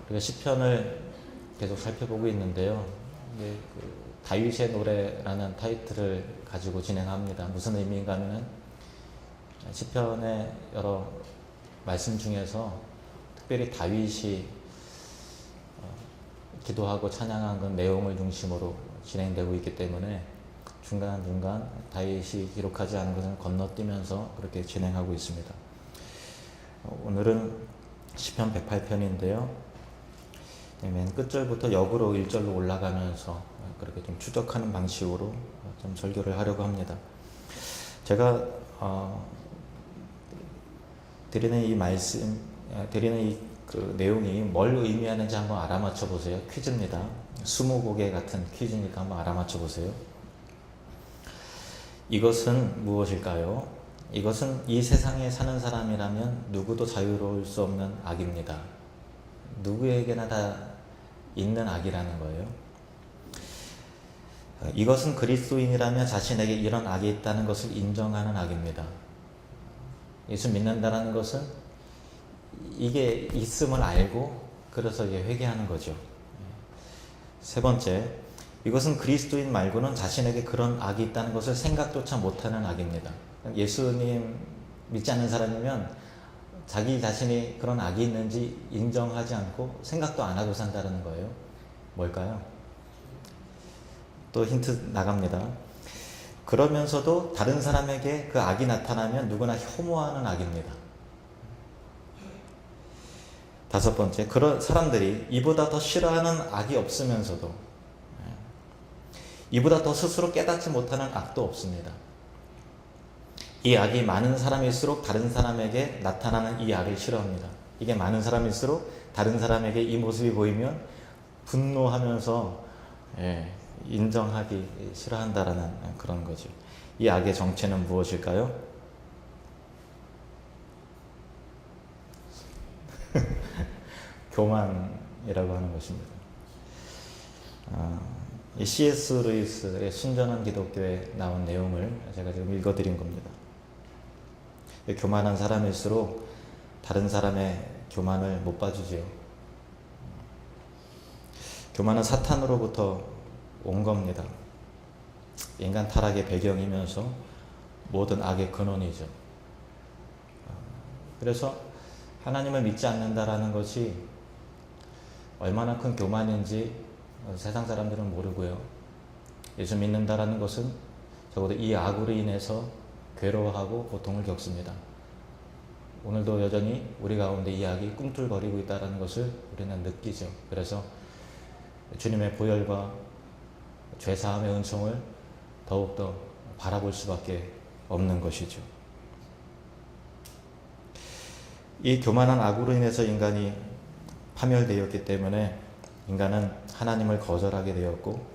우리가 시편을 계속 살펴보고 있는데요. 다윗의 노래라는 타이틀을 가지고 진행합니다. 무슨 의미인가 하면은 시편의 여러 말씀 중에서 특별히 다윗이 기도하고 찬양한 그 내용을 중심으로 진행되고 있기 때문에 중간중간 다윗이 기록하지 않은 것을 건너뛰면서 그렇게 진행하고 있습니다. 오늘은 시편 108편인데요. 맨 끝절부터 역으로 1절로 올라가면서 그렇게 좀 추적하는 방식으로 좀 설교를 하려고 합니다. 제가 드리는 이 말씀, 드리는 이 그 내용이 뭘 의미하는지 한번 알아맞혀 보세요. 퀴즈입니다. 20곡의 같은 퀴즈니까 한번 알아맞혀 보세요. 이것은 무엇일까요? 이것은 이 세상에 사는 사람이라면 누구도 자유로울 수 없는 악입니다. 누구에게나 다 있는 악이라는 거예요. 이것은 그리스도인이라면 자신에게 이런 악이 있다는 것을 인정하는 악입니다. 예수 믿는다는 것은 이게 있음을 알고 그래서 이제 회개하는 거죠. 세 번째, 이것은 그리스도인 말고는 자신에게 그런 악이 있다는 것을 생각조차 못하는 악입니다. 예수님 믿지 않는 사람이면 자기 자신이 그런 악이 있는지 인정하지 않고 생각도 안 하고 산다는 거예요. 뭘까요? 또 힌트 나갑니다. 그러면서도 다른 사람에게 그 악이 나타나면 누구나 혐오하는 악입니다. 다섯 번째, 그런 사람들이 이보다 더 싫어하는 악이 없으면서도 이보다 더 스스로 깨닫지 못하는 악도 없습니다. 이 악이 많은 사람일수록 다른 사람에게 나타나는 이 악을 싫어합니다. 이게 많은 사람일수록 다른 사람에게 이 모습이 보이면 분노하면서 인정하기 싫어한다라는 그런 거죠. 이 악의 정체는 무엇일까요? 교만이라고 하는 것입니다. C.S. 루이스의 순전한 기독교에 나온 내용을 제가 지금 읽어드린 겁니다. 교만한 사람일수록 다른 사람의 교만을 못 봐주지요. 교만은 사탄으로부터 온 겁니다. 인간 타락의 배경이면서 모든 악의 근원이죠. 그래서 하나님을 믿지 않는다라는 것이 얼마나 큰 교만인지 세상 사람들은 모르고요. 예수 믿는다라는 것은 적어도 이 악으로 인해서 괴로워하고 고통을 겪습니다. 오늘도 여전히 우리 가운데 이 악이 꿈틀거리고 있다는 것을 우리는 느끼죠. 그래서 주님의 보혈과 죄사함의 은총을 더욱더 바라볼 수밖에 없는 것이죠. 이 교만한 악으로 인해서 인간이 파멸되었기 때문에 인간은 하나님을 거절하게 되었고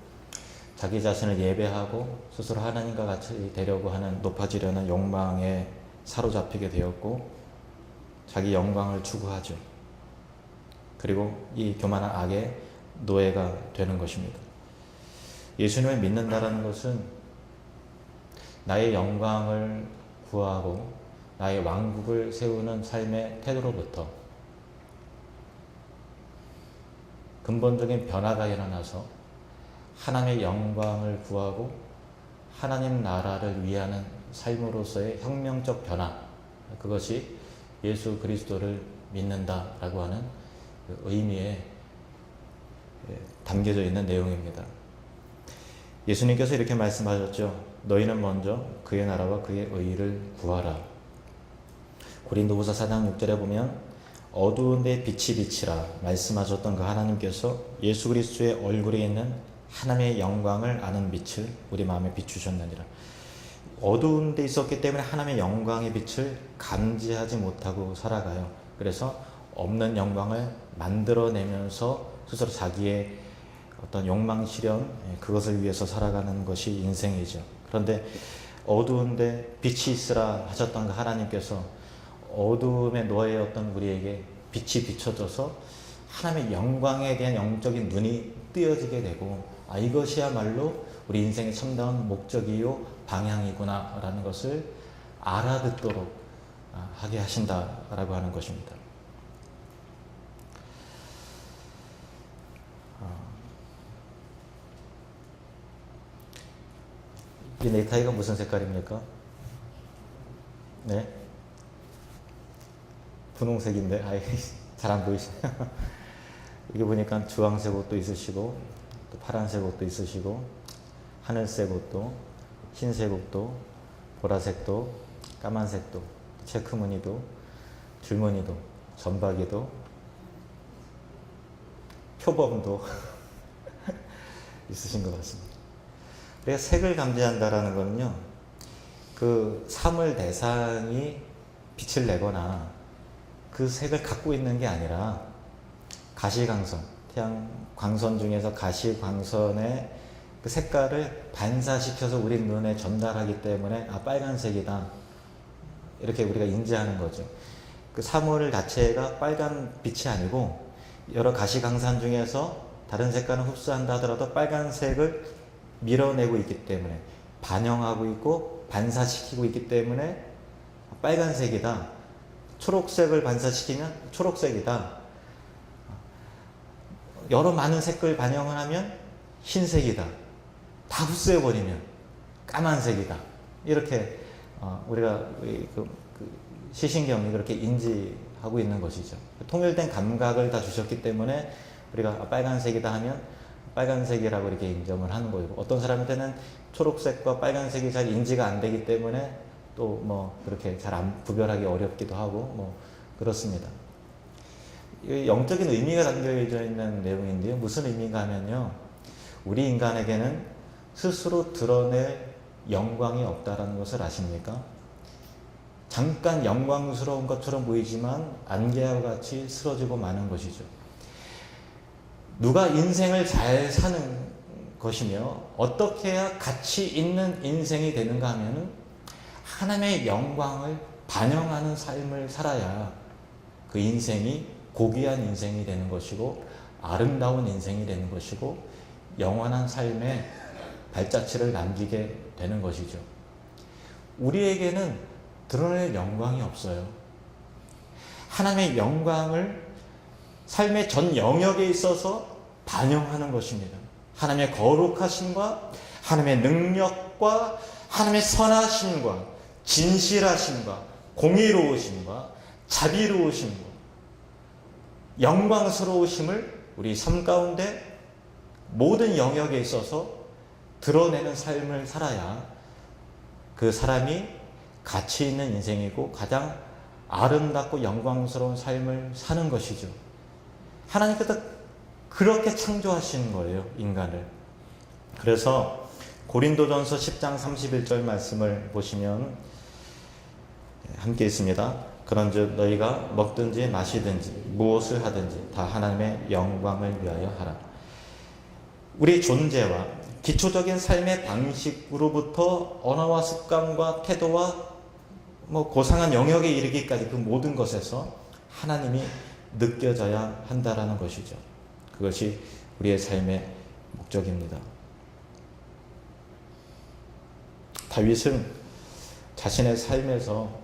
자기 자신을 예배하고 스스로 하나님과 같이 되려고 하는 높아지려는 욕망에 사로잡히게 되었고 자기 영광을 추구하죠. 그리고 이 교만한 악의 노예가 되는 것입니다. 예수님을 믿는다는 것은 나의 영광을 구하고 나의 왕국을 세우는 삶의 태도로부터 근본적인 변화가 일어나서 하나님의 영광을 구하고 하나님 나라를 위하는 삶으로서의 혁명적 변화, 그것이 예수 그리스도를 믿는다라고 하는 그 의미에 담겨져 있는 내용입니다. 예수님께서 이렇게 말씀하셨죠. 너희는 먼저 그의 나라와 그의 의를 구하라. 고린도후서 4장 6절에 보면 어두운 데 빛이 비치라 말씀하셨던 그 하나님께서 예수 그리스도의 얼굴에 있는 하나님의 영광을 아는 빛을 우리 마음에 비추셨느니라. 어두운 데 있었기 때문에 하나님의 영광의 빛을 감지하지 못하고 살아가요. 그래서 없는 영광을 만들어내면서 스스로 자기의 어떤 욕망 실현, 그것을 위해서 살아가는 것이 인생이죠. 그런데 어두운데 빛이 있으라 하셨던 그 하나님께서 어두움에 놓여있던 우리에게 빛이 비춰져서 하나님의 영광에 대한 영적인 눈이 뜨여지게 되고 이것이야말로 우리 인생의 참다운 목적이요 방향이구나 라는 것을 알아듣도록 하게 하신다라고 하는 것입니다. 이 넥타이가 무슨 색깔입니까? 네? 분홍색인데, 아이, 잘 안 보이시네요. 여기 보니까 주황색 옷도 있으시고, 또 파란색 옷도 있으시고, 하늘색 옷도, 흰색 옷도, 보라색도, 까만색도, 체크무늬도, 줄무늬도, 점박이도, 표범도 있으신 것 같습니다. 우리가 색을 감지한다라는 거는요, 그 사물 대상이 빛을 내거나 그 색을 갖고 있는 게 아니라 가시광선, 태양 광선 중에서 가시광선의 그 색깔을 반사시켜서 우리 눈에 전달하기 때문에 아, 빨간색이다, 이렇게 우리가 인지하는 거죠. 그 사물 자체가 빨간 빛이 아니고 여러 가시광선 중에서 다른 색깔을 흡수한다 하더라도 빨간색을 밀어내고 있기 때문에, 반영하고 있고 반사시키고 있기 때문에 빨간색이다. 초록색을 반사시키면 초록색이다. 여러 많은 색을 반영을 하면 흰색이다. 다 흡수해버리면 까만색이다. 이렇게 우리가 시신경이 그렇게 인지하고 있는 것이죠. 통일된 감각을 다 주셨기 때문에 우리가 빨간색이다 하면 빨간색이라고 이렇게 인정을 하는 거고, 어떤 사람한테는 초록색과 빨간색이 잘 인지가 안 되기 때문에 또 뭐 그렇게 잘 구별하기 어렵기도 하고 뭐 그렇습니다. 영적인 의미가 담겨져 있는 내용인데요. 무슨 의미인가 하면요, 우리 인간에게는 스스로 드러낼 영광이 없다라는 것을 아십니까? 잠깐 영광스러운 것처럼 보이지만 안개와 같이 쓰러지고 마는 것이죠. 누가 인생을 잘 사는 것이며 어떻게 해야 가치 있는 인생이 되는가 하면은 하나님의 영광을 반영하는 삶을 살아야 그 인생이 고귀한 인생이 되는 것이고 아름다운 인생이 되는 것이고 영원한 삶의 발자취를 남기게 되는 것이죠. 우리에게는 드러낼 영광이 없어요. 하나님의 영광을 삶의 전 영역에 있어서 반영하는 것입니다. 하나님의 거룩하심과 하나님의 능력과 하나님의 선하심과 진실하심과 공의로우심과 자비로우심과 영광스러우심을 우리 삶 가운데 모든 영역에 있어서 드러내는 삶을 살아야 그 사람이 가치 있는 인생이고 가장 아름답고 영광스러운 삶을 사는 것이죠. 하나님께서 그렇게 창조하신 거예요, 인간을. 그래서 고린도전서 10장 31절 말씀을 보시면 함께 있습니다. 그런즉 너희가 먹든지 마시든지 무엇을 하든지 다 하나님의 영광을 위하여 하라. 우리 존재와 기초적인 삶의 방식으로부터 언어와 습관과 태도와 고상한 영역에 이르기까지 그 모든 것에서 하나님이 느껴져야 한다라는 것이죠. 그것이 우리의 삶의 목적입니다. 다윗은 자신의 삶에서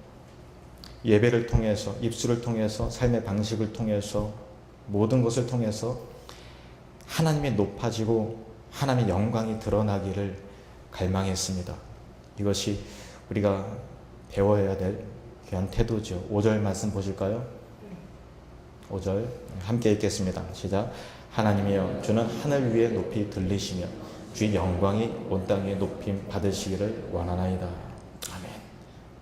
예배를 통해서, 입술을 통해서, 삶의 방식을 통해서, 모든 것을 통해서 하나님이 높아지고 하나님의 영광이 드러나기를 갈망했습니다. 이것이 우리가 배워야 될 귀한 태도죠. 5절 말씀 보실까요? 5절 함께 읽겠습니다. 시작. 하나님이여 주는 하늘 위에 높이 들리시며 주의 영광이 온 땅 위에 높임 받으시기를 원하나이다. 아멘.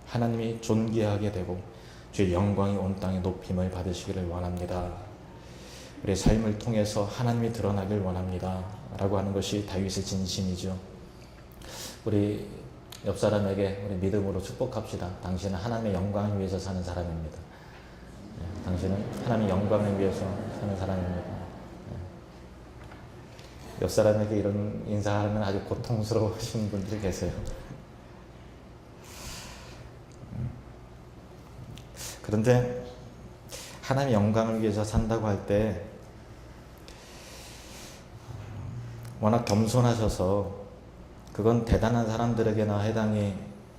하나님이 존귀하게 되고 주의 영광이 온 땅에 높임을 받으시기를 원합니다. 우리의 삶을 통해서 하나님이 드러나길 원합니다 라고 하는 것이 다윗의 진심이죠. 우리 옆 사람에게 우리 믿음으로 축복합시다. 당신은 하나님의 영광을 위해서 사는 사람입니다. 당신은 하나님의 영광을 위해서 사는 사람입니다. 옆 사람에게 이런 인사하면 아주 고통스러우신 분들이 계세요. 그런데 하나님의 영광을 위해서 산다고 할 때 워낙 겸손하셔서 그건 대단한 사람들에게나 해당이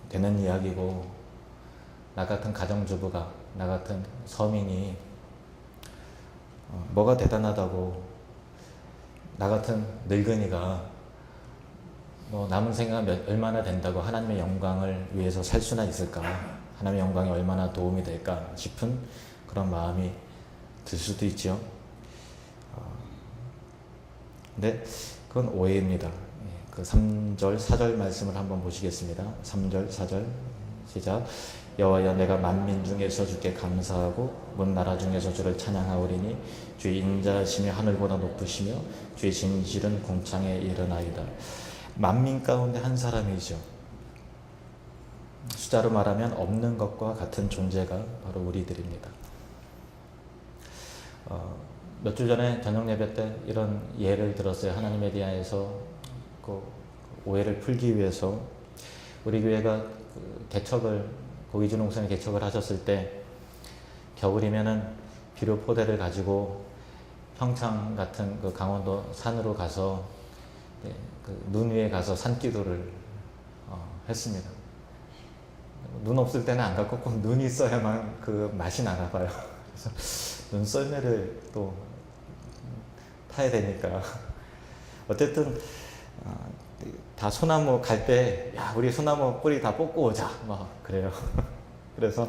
되는 이야기고, 나 같은 가정주부가, 나 같은 서민이 뭐가 대단하다고 나 같은 늙은이가 뭐 남은 생애가 얼마나 된다고 하나님의 영광을 위해서 살 수나 있을까? 하나님의 영광이 얼마나 도움이 될까 싶은 그런 마음이 들 수도 있죠. 근데 그건 오해입니다. 그 3절, 4절 말씀을 한번 보시겠습니다. 3절, 4절 시작. 여호와여 내가 만민 중에서 주께 감사하고 문 나라 중에서 주를 찬양하오리니 주의 인자하심이 하늘보다 높으시며 주의 진실은 궁창에 이르나이다. 만민 가운데 한 사람이죠. 숫자로 말하면 없는 것과 같은 존재가 바로 우리들입니다. 몇 주 전에 저녁 예배 때 이런 예를 들었어요. 하나님에 대해서 그 오해를 풀기 위해서 우리 교회가 개척을 고기준 목사님 개척을 하셨을 때 겨울이면은 비료 포대를 가지고 평창 같은 그 강원도 산으로 가서 그 눈 위에 가서 산기도를 했습니다. 눈 없을 때는 안 갔고 꼭 눈이 있어야만 그 맛이 나나 봐요. 그래서 눈 썰매를 또 타야 되니까 어쨌든 다 소나무 갈 때 야 우리 소나무 뿌리 다 뽑고 오자 막 그래요. 그래서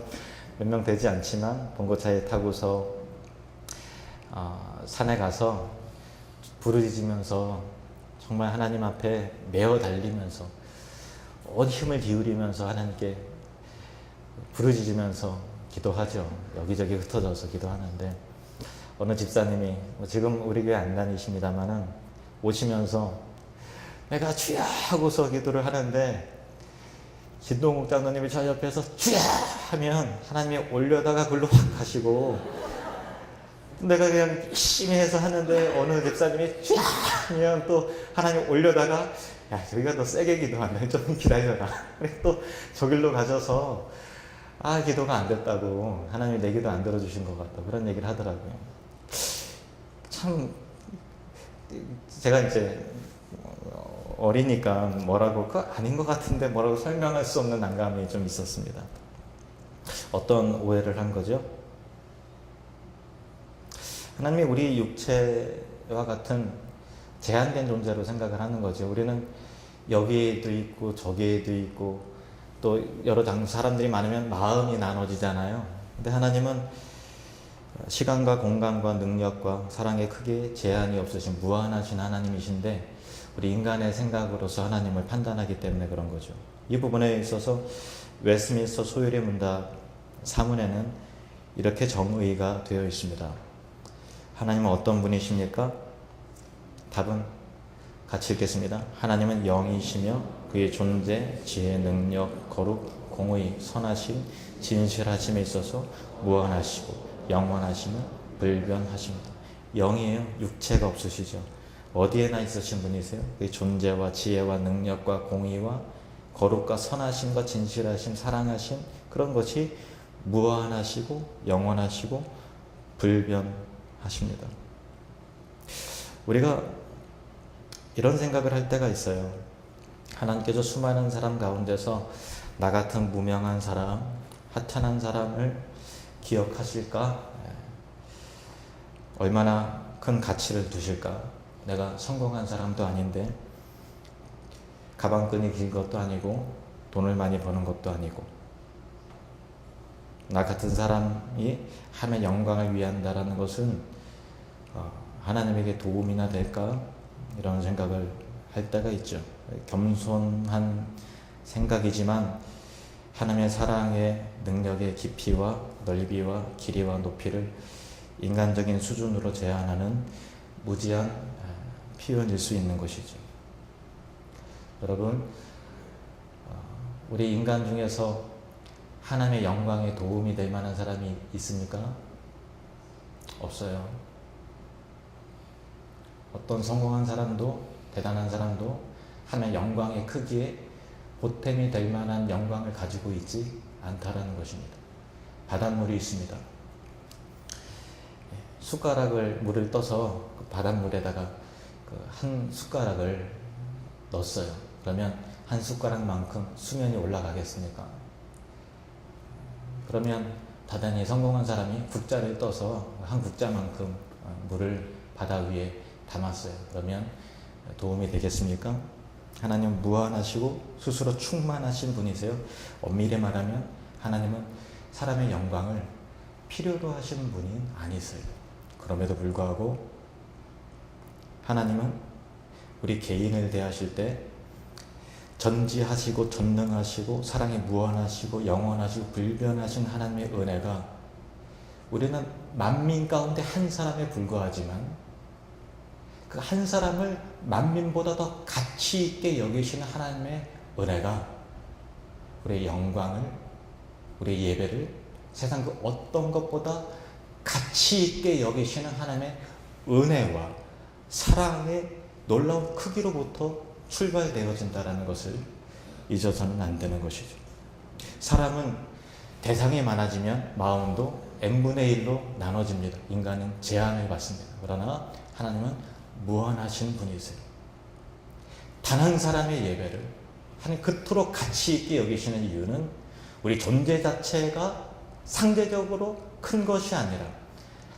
몇 명 되지 않지만 봉고차에 타고서 산에 가서 부르짖으면서 정말 하나님 앞에 메어 달리면서 온 힘을 기울이면서 하나님께 부르짖으면서 기도하죠. 여기저기 흩어져서 기도하는데 어느 집사님이 지금 우리 교회 안 다니십니다만은 오시면서 내가 주야 하고서 기도를 하는데 진동욱 장로님이 저 옆에서 주야 하면 하나님이 올려다가 글로 확 가시고 내가 그냥 열심히 해서 하는데 어느 집사님이 주야 하면 또 하나님 올려다가 야 저기가 더 세게 기도한다 좀 기다려라. 그래서 또 저길로 가셔서 기도가 안 됐다고 하나님이 내 기도 안 들어주신 것 같다 그런 얘기를 하더라고요. 참 제가 이제 어리니까 뭐라고 그거 아닌 것 같은데 뭐라고 설명할 수 없는 난감이 좀 있었습니다. 어떤 오해를 한 거죠? 하나님이 우리 육체와 같은 제한된 존재로 생각을 하는 거죠. 우리는 여기에도 있고 저기에도 있고 또 여러 사람들이 많으면 마음이 나눠지잖아요. 근데 하나님은 시간과 공간과 능력과 사랑에 크게 제한이 없으신 무한하신 하나님이신데 우리 인간의 생각으로서 하나님을 판단하기 때문에 그런 거죠. 이 부분에 있어서 웨스트민스터 소율의 문답 사문에는 이렇게 정의가 되어 있습니다. 하나님은 어떤 분이십니까? 답은 같이 읽겠습니다. 하나님은 영이시며 그의 존재, 지혜, 능력, 거룩, 공의, 선하심, 진실하심에 있어서 무한하시고 영원하시며 불변하십니다. 영이에요. 육체가 없으시죠. 어디에나 있으신 분이세요. 그의 존재와 지혜와 능력과 공의와 거룩과 선하심과 진실하심, 사랑하심 그런 것이 무한하시고 영원하시고 불변하십니다. 우리가 이런 생각을 할 때가 있어요. 하나님께서 수많은 사람 가운데서 나 같은 무명한 사람, 하찮은 사람을 기억하실까? 얼마나 큰 가치를 두실까? 내가 성공한 사람도 아닌데 가방끈이 긴 것도 아니고 돈을 많이 버는 것도 아니고 나 같은 사람이 하나님의 영광을 위한다라는 것은 하나님에게 도움이나 될까? 이런 생각을 할 때가 있죠. 겸손한 생각이지만 하나님의 사랑의 능력의 깊이와 넓이와 길이와 높이를 인간적인 수준으로 제한하는 무지한 표현일 수 있는 것이죠. 여러분, 우리 인간 중에서 하나님의 영광에 도움이 될 만한 사람이 있습니까? 없어요. 어떤 성공한 사람도 대단한 사람도 하나님의 영광의 크기에 보탬이 될 만한 영광을 가지고 있지 않다라는 것입니다. 바닷물이 있습니다. 숟가락을 물을 떠서 그 바닷물에다가 한 숟가락을 넣었어요. 그러면 한 숟가락만큼 수면이 올라가겠습니까? 그러면 대단히 성공한 사람이 국자를 떠서 한 국자만큼 물을 바다 위에 담았어요. 그러면 도움이 되겠습니까? 하나님은 무한하시고 스스로 충만하신 분이세요. 엄밀히 말하면 하나님은 사람의 영광을 필요로 하시는 분이 아니세요. 그럼에도 불구하고 하나님은 우리 개인을 대하실 때 전지하시고 전능하시고 사랑이 무한하시고 영원하시고 불변하신 하나님의 은혜가 우리는 만민 가운데 한 사람에 불과하지만 그 한 사람을 만민보다 더 가치 있게 여기시는 하나님의 은혜가 우리의 영광을, 우리의 예배를 세상 그 어떤 것보다 가치 있게 여기시는 하나님의 은혜와 사랑의 놀라운 크기로부터 출발되어진다는 것을 잊어서는 안 되는 것이죠. 사람은 대상이 많아지면 마음도 n분의 1로 나눠집니다. 인간은 제한을 받습니다. 그러나 하나님은 무한하신 분이세요. 단 한 사람의 예배를 하나님 그토록 가치 있게 여기시는 이유는 우리 존재 자체가 상대적으로 큰 것이 아니라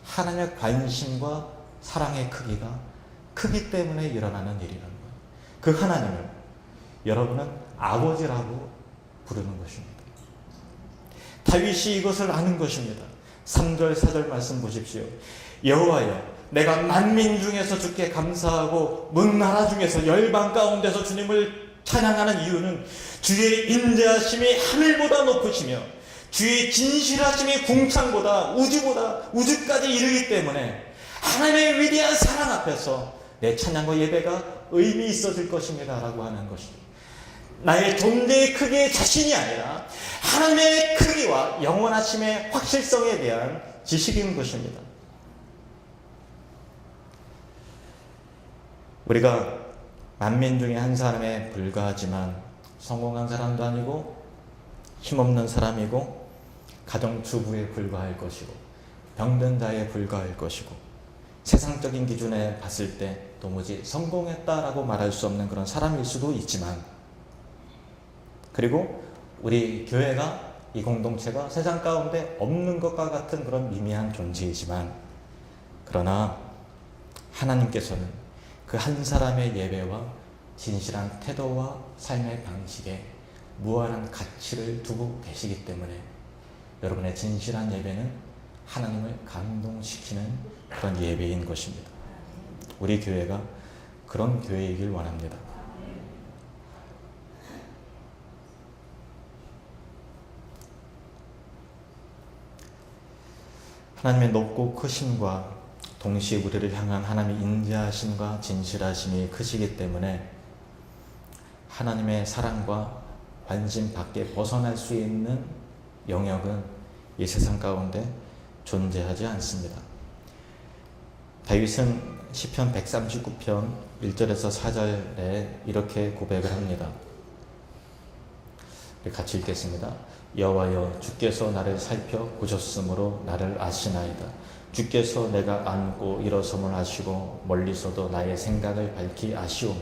하나님의 관심과 사랑의 크기가 크기 때문에 일어나는 일이라는 거예요. 그 하나님을 여러분은 아버지라고 부르는 것입니다. 다윗이 이것을 아는 것입니다. 3절 4절 말씀 보십시오. 여호와여 내가 만민 중에서 주께 감사하고 먼 나라 중에서 열방 가운데서 주님을 찬양하는 이유는 주의 인자하심이 하늘보다 높으시며 주의 진실하심이 궁창보다 우주까지 이르기 때문에 하나님의 위대한 사랑 앞에서 내 찬양과 예배가 의미 있어질 것입니다 라고 하는 것입니다. 나의 존재의 크기의 자신이 아니라 하나님의 크기와 영원하심의 확실성에 대한 지식인 것입니다. 우리가 만민 중에 한 사람에 불과하지만 성공한 사람도 아니고 힘없는 사람이고 가정주부에 불과할 것이고 병든 자에 불과할 것이고 세상적인 기준에 봤을 때 도무지 성공했다라고 말할 수 없는 그런 사람일 수도 있지만 그리고 우리 교회가 이 공동체가 세상 가운데 없는 것과 같은 그런 미미한 존재이지만 그러나 하나님께서는 그 한 사람의 예배와 진실한 태도와 삶의 방식에 무한한 가치를 두고 계시기 때문에 여러분의 진실한 예배는 하나님을 감동시키는 그런 예배인 것입니다. 우리 교회가 그런 교회이길 원합니다. 하나님의 높고 크심과 동시에 우리를 향한 하나님의 인자하심과 진실하심이 크시기 때문에 하나님의 사랑과 관심 밖에 벗어날 수 있는 영역은 이 세상 가운데 존재하지 않습니다. 다윗은 시편 139편 1절에서 4절에 이렇게 고백을 합니다. 같이 읽겠습니다. 여호와여 주께서 나를 살펴 보셨으므로 나를 아시나이다. 주께서 내가 앉고 일어섬을 아시고 멀리서도 나의 생각을 밝히 아시오며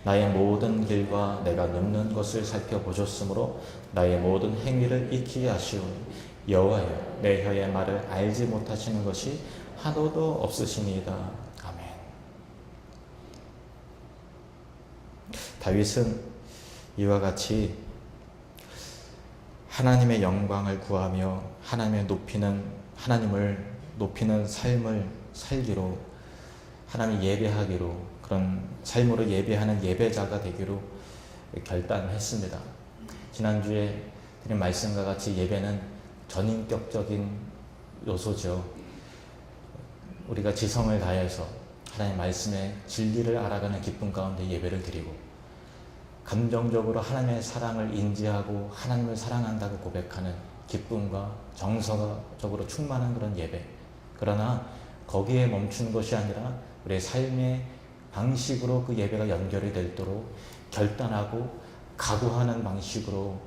나의 모든 길과 내가 눕는 것을 살펴보셨으므로 나의 모든 행위를 익히 아시오니 여호와여 내 혀의 말을 알지 못하시는 것이 하나도 없으시니이다. 아멘. 다윗은 이와 같이 하나님의 영광을 구하며 하나님을 높이는 삶을 살기로 하나님 예배하기로 그런 삶으로 예배하는 예배자가 되기로 결단했습니다. 지난주에 드린 말씀과 같이 예배는 전인격적인 요소죠. 우리가 지성을 다해서 하나님 말씀의 진리를 알아가는 기쁨 가운데 예배를 드리고 감정적으로 하나님의 사랑을 인지하고 하나님을 사랑한다고 고백하는 기쁨과 정서적으로 충만한 그런 예배. 그러나 거기에 멈추는 것이 아니라 우리의 삶의 방식으로 그 예배가 연결이 되도록 결단하고 각오하는 방식으로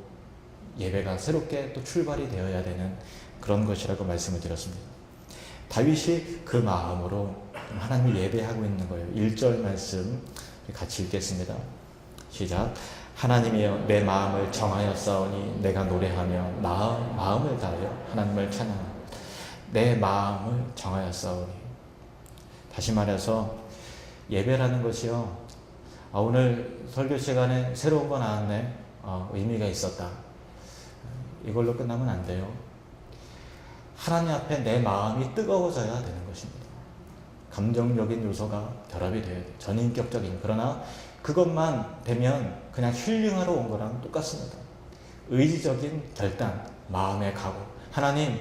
예배가 새롭게 또 출발이 되어야 되는 그런 것이라고 말씀을 드렸습니다. 다윗이 그 마음으로 하나님을 예배하고 있는 거예요. 1절 말씀 같이 읽겠습니다. 시작. 하나님이여 내 마음을 정하였사오니 내가 노래하며 마음을 다하여 하나님을 찬양하라. 내 마음을 정하였사오니. 다시 말해서 예배라는 것이요 오늘 설교 시간에 새로운 거 나왔네. 의미가 있었다. 이걸로 끝나면 안 돼요. 하나님 앞에 내 마음이 뜨거워져야 되는 것입니다. 감정적인 요소가 결합이 돼야 돼요. 전인격적인. 그러나 그것만 되면 그냥 힐링하러 온 거랑 똑같습니다. 의지적인 결단, 마음의 각오. 하나님,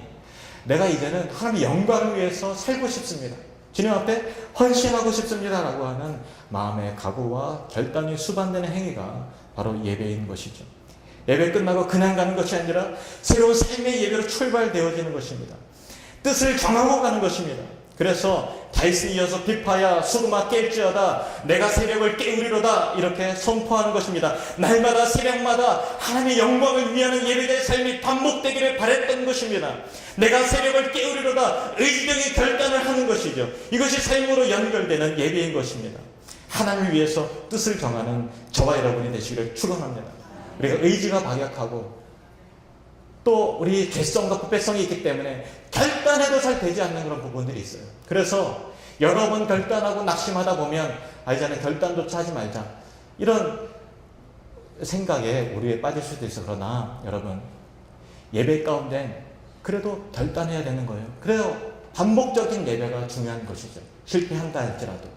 내가 이제는 하나님의 영광을 위해서 살고 싶습니다. 주님 앞에 헌신하고 싶습니다. 라고 하는 마음의 각오와 결단이 수반되는 행위가 바로 예배인 것이죠. 예배 끝나고 그냥 가는 것이 아니라 새로운 삶의 예배로 출발되어지는 것입니다. 뜻을 정하고 가는 것입니다. 그래서 다윗이 이어서 비파야 수금아 깰지어다 내가 새벽을 깨우리로다 이렇게 선포하는 것입니다. 날마다 새벽마다 하나님의 영광을 위하는 예배의 삶이 반복되기를 바랬던 것입니다. 내가 새벽을 깨우리로다 의지적인 결단을 하는 것이죠. 이것이 삶으로 연결되는 예배인 것입니다. 하나님을 위해서 뜻을 정하는 저와 여러분이 되시기를 축원합니다. 우리가 의지가 박약하고 또 우리 죄성과 부패성이 있기 때문에 결단해도 잘 되지 않는 그런 부분들이 있어요. 그래서 여러 번 결단하고 낙심하다 보면 이제는 결단조차 하지 말자 이런 생각에 오류에 빠질 수도 있어. 그러나 여러분 예배 가운데 그래도 결단해야 되는 거예요. 그래요. 반복적인 예배가 중요한 것이죠. 실패한다 할지라도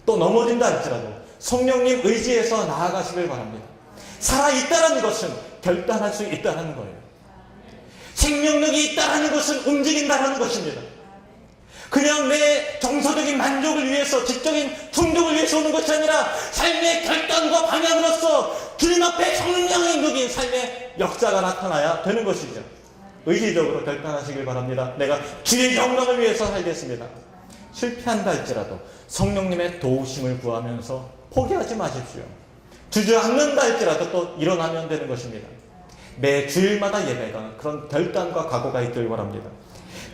또 넘어진다 할지라도 성령님 의지해서 나아가시길 바랍니다. 살아있다는 것은 결단할 수 있다는 거예요. 생명력이 있다는 것은 움직인다는 것입니다. 그냥 내 정서적인 만족을 위해서 지적인 충족을 위해서 오는 것이 아니라 삶의 결단과 방향으로서 주님 앞에 성령이 삶의 역사가 나타나야 되는 것이죠. 의지적으로 결단하시길 바랍니다. 내가 주의 영광을 위해서 살겠습니다. 실패한다 할지라도 성령님의 도우심을 구하면서 포기하지 마십시오. 주저앉는다 할지라도 또 일어나면 되는 것입니다. 매 주일마다 예배가 그런 결단과 각오가 있길 바랍니다.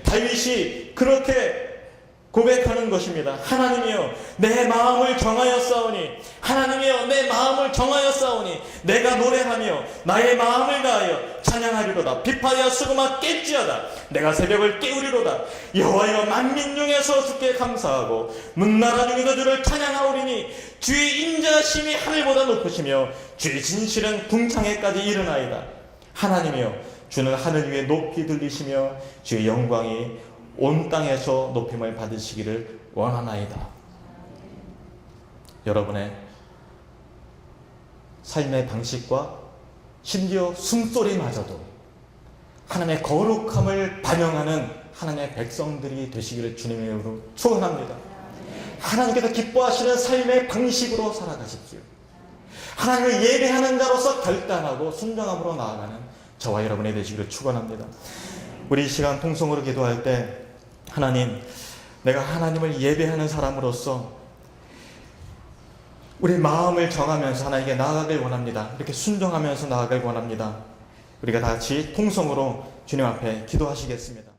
다윗이 그렇게 고백하는 것입니다. 하나님이여 내 마음을 정하였사오니 하나님이여 내 마음을 정하였사오니 내가 노래하며 나의 마음을 다하여 찬양하리로다. 비파야 수금아 깰지어다 내가 새벽을 깨우리로다. 여호와여 만민 중에서 주께 감사하고 문나라 중에서 주를 찬양하오리니 주의 인자심이 하늘보다 높으시며 주의 진실은 궁창에까지 이르나이다. 하나님이여 주는 하늘 위에 높이 들리시며 주의 영광이 온 땅에서 높임을 받으시기를 원하나이다. 여러분의 삶의 방식과 심지어 숨소리마저도 하나님의 거룩함을 반영하는 하나님의 백성들이 되시기를 주님의 이름으로 축원합니다. 하나님께서 기뻐하시는 삶의 방식으로 살아가십시오. 하나님을 예배하는 자로서 결단하고 순종함으로 나아가는 저와 여러분이 되시기를 축원합니다. 우리 이 시간 통성으로 기도할 때 하나님, 내가 하나님을 예배하는 사람으로서 우리 마음을 정하면서 하나님께 나아가길 원합니다. 이렇게 순종하면서 나아가길 원합니다. 우리가 다 같이 통성으로 주님 앞에 기도하시겠습니다.